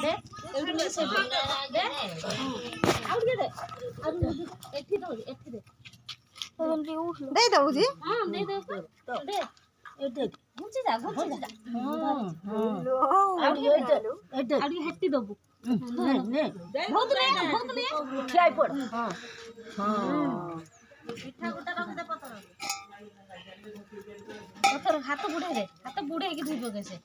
दे एउडले से दे आउ के दे एठी दो एठी दे दे दऊ जी हां दे दे दे एठी घुंची जा हां आउ हेटी दबु ने बहुत ले खियाई पड़ हां पिठा गुटा रख दे पत्थर हाथ बुड़े की धुई पके से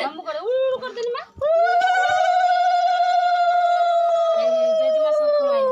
हम करे उड़ कर देनी मां जेजमा सब खवाई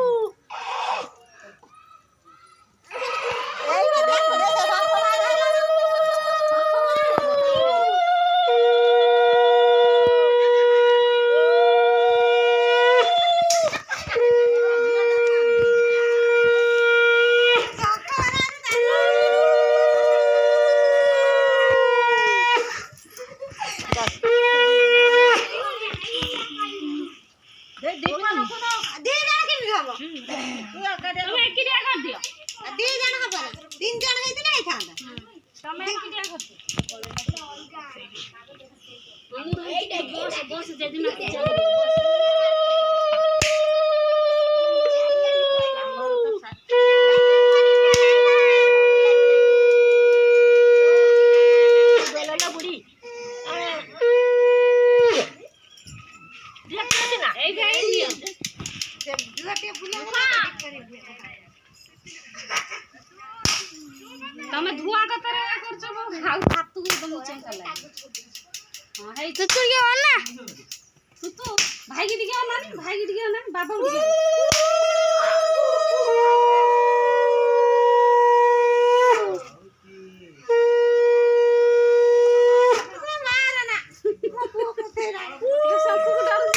तमे धुआ कतरे करछ हाउ हाथ को एकदम चेंका लागे हां हे तू के ना तू भाई की दिखे ना बाबा की दिखे मारा ना को तेरा ये सब को डर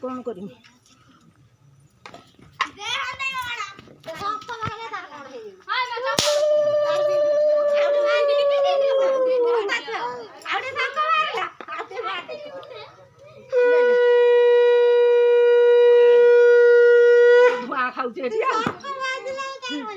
कौन करी